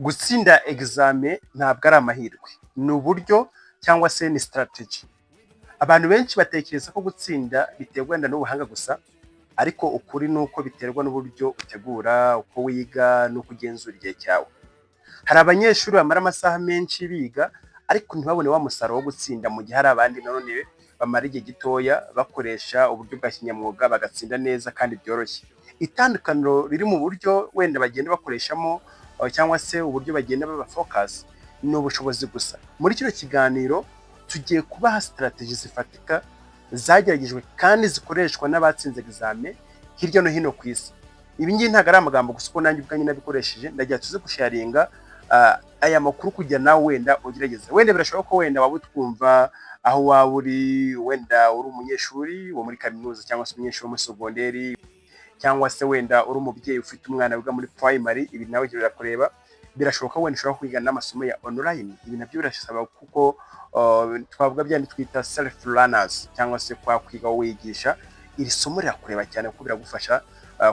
Gutsinda examen ntabwo ari amahirwe, ni uburyo cyangwa se ni strategy. Abantu benshi batekereza ko gutsinda biterwa n'ubuhanga gusa, ariko ukuri ni uko biterwa n'uburyo utegura, uko wiga n'uko ugenzura igihe cyawe. Hari abanyeshuri bamara amasaha menshi biga ariko ntibabone wa musaruro wo gutsinda, mu gihe hari abandi nanone bamara igihe gitoya bakoresha uburyo bwa kinyamwuga bagatsinda neza kandi byoroshye. Itandukaniro riri mu buryo wenda bagenda bakoreshamo cyangwa se uburyo bagenda baba focus ni ubushobozi gusa. Muri kino kiganiro tugiye kubaha strategy zifatika zageragejwe kandi zikoreshwa n'abatsinze examen hirya no hino ku isi. Ibi ngibi ntabwo ari amagambo gusa, uko nanjye ubwanjye nabikoresheje, ndagira tuze gusharinga aya makuru kugira nawe wenda ugerageze. Wenda birashoboka ko wenda waba utwumva aho waba uri, wenda uri umunyeshuri wo muri kaminuza cyangwa se umunyeshuri wo muri segonderi, cyangwa se wenda uri umubyeyi ufite umwana wiga muri primary. Ibi nawe birakureba. Birashoboka wenda ushobora kwiga n'amasomo ya online. Ibi nabyo birasaba kuko twavuga byandi twita self learners cyangwa se kwa kwiga wigisha. Iri somo rirakureba cyane kuko biragufasha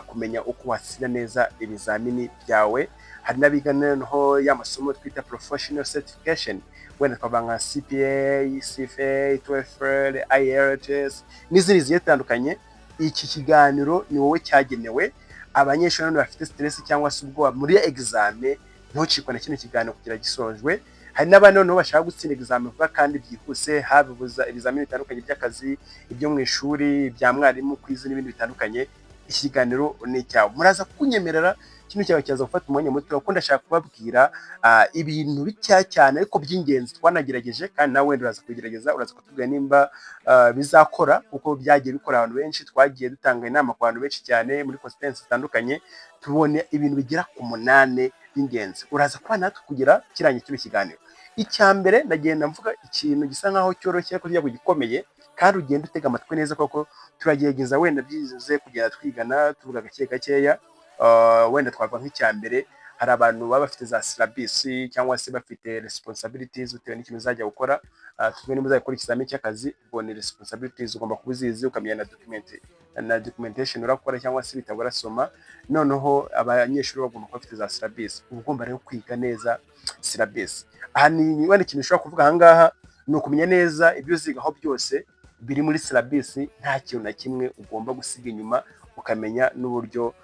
kumenya uko watsinda neza ibizamini byawe. Hari n'abiga noneho y'amasomo twita professional certification, wenda twavuga nka CPA, CFA, TOEFL, IELTS n'izindi zigiye zitandukanye. Iki kiganiro ni wowe cyagenewe. Abanyeshuri bafite stress cyangwa se ubwoba muri examen, ntucikwe na kino kiganiro kugira gisojwe. Hari n'abandi noneho bashaka gutsinda examen vuba kandi byihuse, habibuza ibizamini bitandukanye by'akazi, ibyo mu ishuri, ibya mwarimu, kwizi n'ibindi bitandukanye. Iki kiganiro ni cyawe. Muraza kunyemerera kino cyawe cyaza gufata umwanya muto kuko ndashaka kubabwira ibintu bicya cyane ariko by'ingenzi twanagerageje, kandi nawe wenda uraza kugerageza, uraza kutubwira nimba bizakora, kuko byagiye bikora abantu benshi. Twagiye dutanga inama ku bantu benshi cyane muri constituency zitandukanye, tubone ibintu bigera ku 8 by'ingenzi. Uraza kuba natwe kugira kiranye kino kiganiro. Icya mbere ndagenda mvuga ikintu gisa nkaho cyoroshye ariko kijya gikomeye, kandi ugenda utega amatwi neza koko. Turagerageza wenda byizuze kugenda twigana tuvuga gake gakeya. Wenda twavuga nk'icya mbere, hari abantu baba bafite za syllabus cyangwa se bafite responsibilities bitewe n'ikintu uzajya gukora. Tuvuge niba uzajya gukora ikizamini cy'akazi, ubwo ni responsibilities ugomba kubizizi, ukamenya na documentation urakora cyangwa se ibitabo urasoma. Noneho abanyeshuri bagomba kuba bafite za syllabus, uba ugomba rero kwiga neza syllabus. Aha ni wenda ikintu ushobora kuvuga ahangaha ni ukumenya neza ibyo uzigaho byose biri muri syllabus, nta kintu na kimwe ugomba gusiga inyuma, ukamenya n'uburyo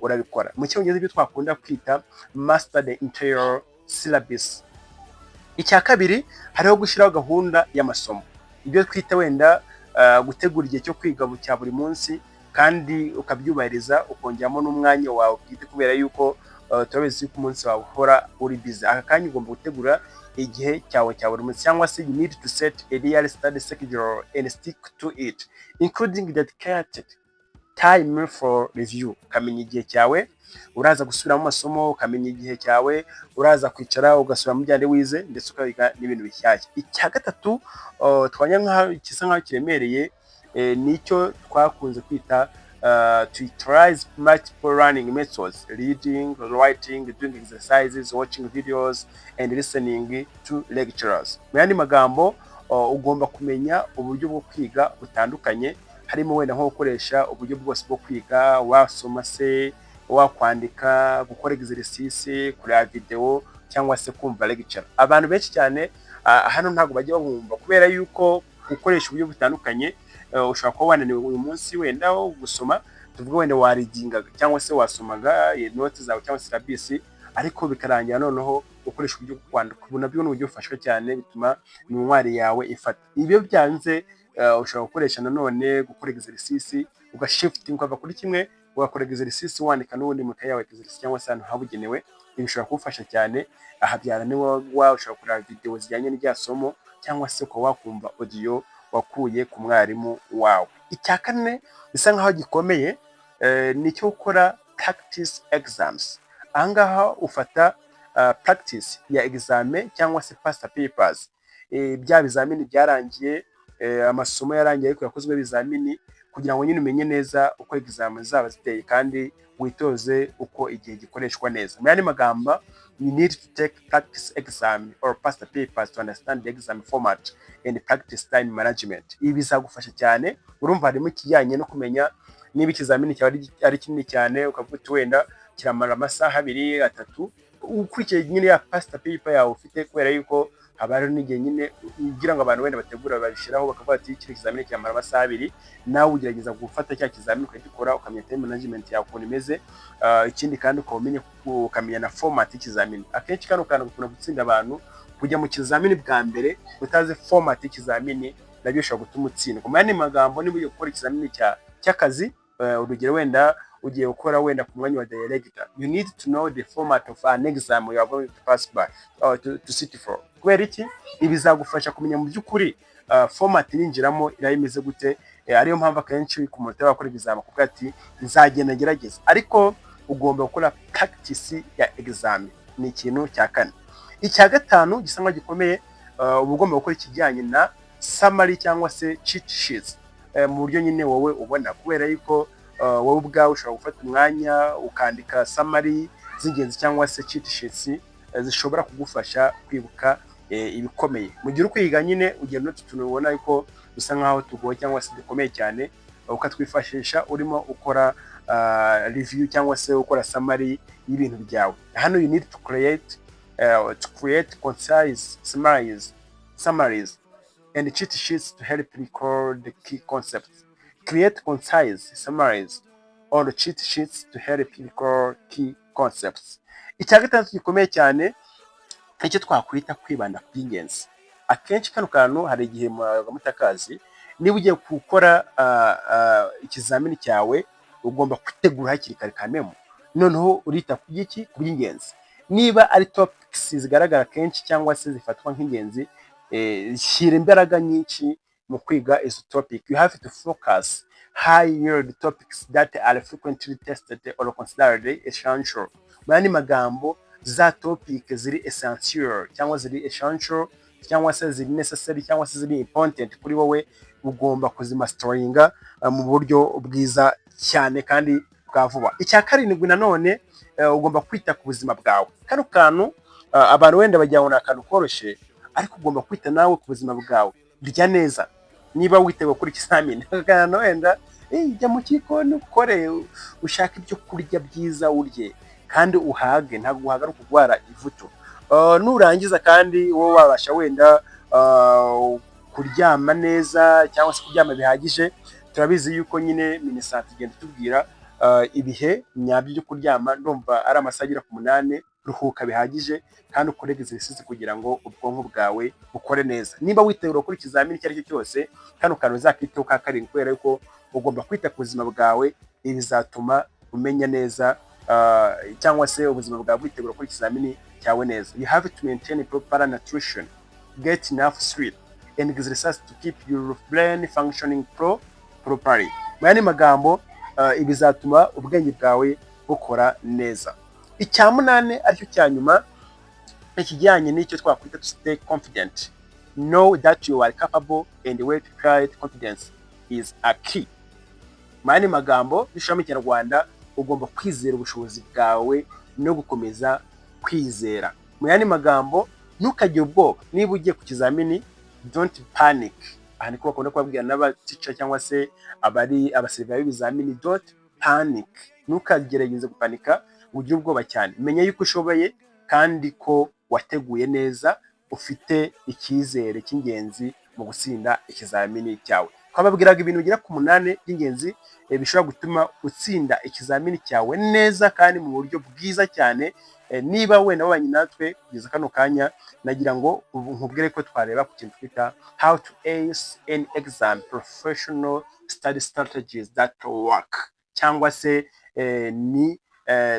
urabikora. Mu cyongereza ibyo twakunda kwita master the entire syllabus. Icya kabiri, hariho gushyiraho gahunda y'amasomo, ibyo twita wenda gutegura igihe cyo kwiga cya buri munsi, kandi ukabyubahiriza, ukongeramo n'umwanya wawe bwite, kubera yuko turabizi ko umunsi wawe uhora uri busy. Aka kanya ugomba gutegura igihe cyawe cya buri munsi, cyangwa se you need to set a daily study schedule and stick to it, including dedicated time for review. Ukamenya igihe cyawe uraza gusubiramo amasomo, ukamenya igihe cyawe uraza kwicara ugasubira mu byandi wize, ndetse ukabiga n'ibintu bishyashya. Icya gatatu twanya nkaho kisa nkaho kiremereye, nicyo twakunze kwita to utilize multiple learning methods: reading, writing, doing exercises, watching videos and listening to lecturers. Mu yandi magambo, ugomba kumenya uburyo bwo kwiga butandukanye, harimo wenda nko gukoresha uburyo bwose bwo kwiga, wasoma se, wakwandika, gukora exercice, kureba video cyangwa se kumva lecture. Abantu benshi cyane hano ntabwo bajya babumva, kubera yuko gukoresha uburyo butandukanye. Ushobora kuba wananiwe uyu munsi wenda gusoma, tuvuga wenda waridinga cyangwa se wasomaga notes zawe cyangwa syllabus, ariko bikarangira noneho ukoresha uburyo bwo kwandika. Ubu nabyo ni uburyo bufashwe cyane, bituma imyumvire yawe ifata. Ibyo byanze ushobora gukoresha nanone gukora exercice, ugashifting ukava kuri kimwe ugakora exercice wandika n'ubundi mu kayawe exercice cyangwa se ahantu habugenewe. Ibi bishobora kugufasha cyane. Ahabyara ni wowe ushobora kureba video zijyanye n'irya somo, cyangwa se ukaba wakumva audio wakuye ku mwarimu wawe. Icya kane bisa nkaho gikomeye, nicyo gukora practice exams. Ahangaha ufata practice ya examen cyangwa se past papers, bya bizamini byarangiye, amasomo yarangiye ariko yakozwe bizamini, kugira ngo nyine umenye neza uko examen zaba ziteye kandi witoze uko igihe gikoreshwa neza. Mu yandi magambo, you need to take practice exam or past papers to understand the exam format and practice time management. Ibi bizagufasha cyane. Urumva harimo ikijyanye no kumenya niba ikizamini cyawe ari kinini cyane, ukavuga uti wenda kiramara amasaha 2-3, ukurikiye nyine ya pasta paper yawe ufite, kubera yuko haba hari n'igihe nyine ugira ngo abantu wenda bategura babishyiraho bakavuga ati kino kizamini cyamara amasaha abiri, nawe ugerageza gufata cya kizamini ukagikora ukamenya time management yawe ukuntu imeze. Ikindi kandi ukamenya na format y'ikizamini. Akenshi kano kantu gakunda gutsinda abantu, kujya mu kizamini bwa mbere utazi format y'ikizamini nabyo bishobora gutuma utsindwa. Mu yandi magambo, niba ugiye gukora ikizamini cy'akazi, urugero wenda ugiye gukora wenda ku mwanya wa director, you need to know the format of an exam you are going to pass by or to sit for. Kubera iki? Ibizagufasha kumenya mu by'ukuri format yinjiramo irayimeze gute. Ariyo mpamvu akenshi ku muntu wakora exam kuko ati nzagenda ngerageza, ariko ugomba gukora practice ya exam. Ni ikintu cya kane. Icya gatanu gisa nkaho gikomeye, uba ugomba gukora ikijyanye na summary cyangwa se cheat sheets mu buryo nyine wowe ubona, kubera yuko wowe ubwawe ushobora gufata umwanya ukandika summary z'ingenzi cyangwa se cheat sheets zishobora kugufasha kwibuka ibikomeye. Mu gihe uri kwiga nyine ugenda utuntu ubona yuko dusa nkaho tugoye cyangwa se dukomeye cyane, ukatwifashisha urimo ukora review cyangwa se ukora summary y'ibintu byawe. Hano you need to create concise summaries and cheat sheets to help record the key concepts. Create concise summaries or cheat sheets to help record key concepts. Icya gatandatu gikomeye cyane icyo twakwita kwibanda ku by'ingenzi. Akenshi kano kantu hari igihe mutakazi, niba ugiye gukora ikizamini cyawe ugomba kwitegura hakiri kare kamemo, noneho urita ku by'ingenzi. Niba ari topics zigaragara kenshi cyangwa se zifatwa nk'ingenzi, shyira imbaraga nyinshi mu kwiga izo topic. You have to focus high-yield topics that are frequently tested or considered essential. Mu yandi magambo, za topic ziri essential cyangwa ziri essential cyangwa se ziri necessary cyangwa se ziri important kuri wowe, ugomba kuzimastoringa mu buryo bwiza cyane kandi bwa vuba. Icya karindwi nanone, ugomba kwita ku buzima bwawe. Kano kantu abantu wenda bajya ngo ni akantu koroshye, ariko ugomba kwita nawe ku buzima bwawe. Rya neza. Niba witeguye gukora ikizamini, akana wenda jya mu gikoni ukore, ushaka ibyo kurya byiza urye kandi uhage, ntabwo uhaga ari ukugwara ivuto. Nurangiza kandi wowe wabasha wenda kuryama neza cyangwa se kuryama bihagije. Turabizi yuko nyine Minisante igenda itubwira ibihe nyabyo byo kuryama, ndumva ari amasaha agera ku 8. Ruhuka bihagije kandi ukore exercise kugira ngo ubwonko bwawe bukore neza. Niba witegura gukora ikizamini icyo ari cyo cyose, kano kantu uzakitaho ka karindwi, kubera yuko ugomba kwita ku buzima bwawe. Ibi bizatuma umenya neza cyangwa se ubuzima bwawe bwitegura gukora ikizamini cyawe neza. You have to maintain proper nutrition, get enough sleep and exercise to keep your brain functioning properly. Mu yandi magambo, ibizatuma ubwenge bwawe bukora neza. Icya munane aricyo cya nyuma, ikijyanye n'icyo twakwita to stay confident. Know that you are capable and way to create confidence is a key. Mu yandi magambo, bishobora mu Kinyarwanda, ugomba kwizera ubushobozi bwawe no gukomeza kwizera. Mu yandi magambo, ntukagire ubwoba. Niba ugiye ku kizamini, don't panic. Aha niko bakunda kubabwira n'abatica cyangwa se abasirikare b'ibizamini, don't panic. Ntukagerageze gupanika, ugire ubwoba cyane. Menya yuko ushoboye kandi ko wateguye neza, ufite icyizere cy'ingenzi mu gutsinda ikizamini cyawe. Twababwiraga ibintu bigera ku 8 by'ingenzi bishobora gutuma utsinda ikizamini cyawe neza kandi mu buryo bwiza cyane. Niba wenda wabanye natwe kugeza kano kanya, nagira ngo nkubwire ko twareba ku kintu twita how to ace an exam, professional study strategies that work, cyangwa se ni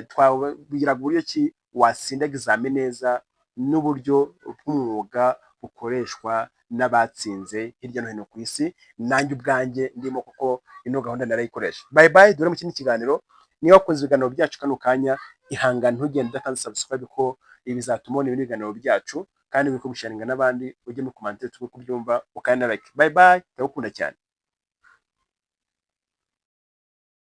twabwiraga uburyo ki watsinda exam neza n'uburyo bw'umwuga bukoreshwa n'abatsinze hirya no hino ku isi. Nanjye ubwanjye ndimo kuko ino gahunda narayikoresha. Bye bye, dore mu kindi kiganiro. Niba wakunze ibiganiro byacu kano kanya, ihangane ntugende udakanze subscribe ko ibi bizatuma ubona ibindi biganiro byacu, kandi wiko gusharinga n'abandi, ujye mu commentaire tube kubyumva ukanda like. Bye bye, ndagukunda cyane.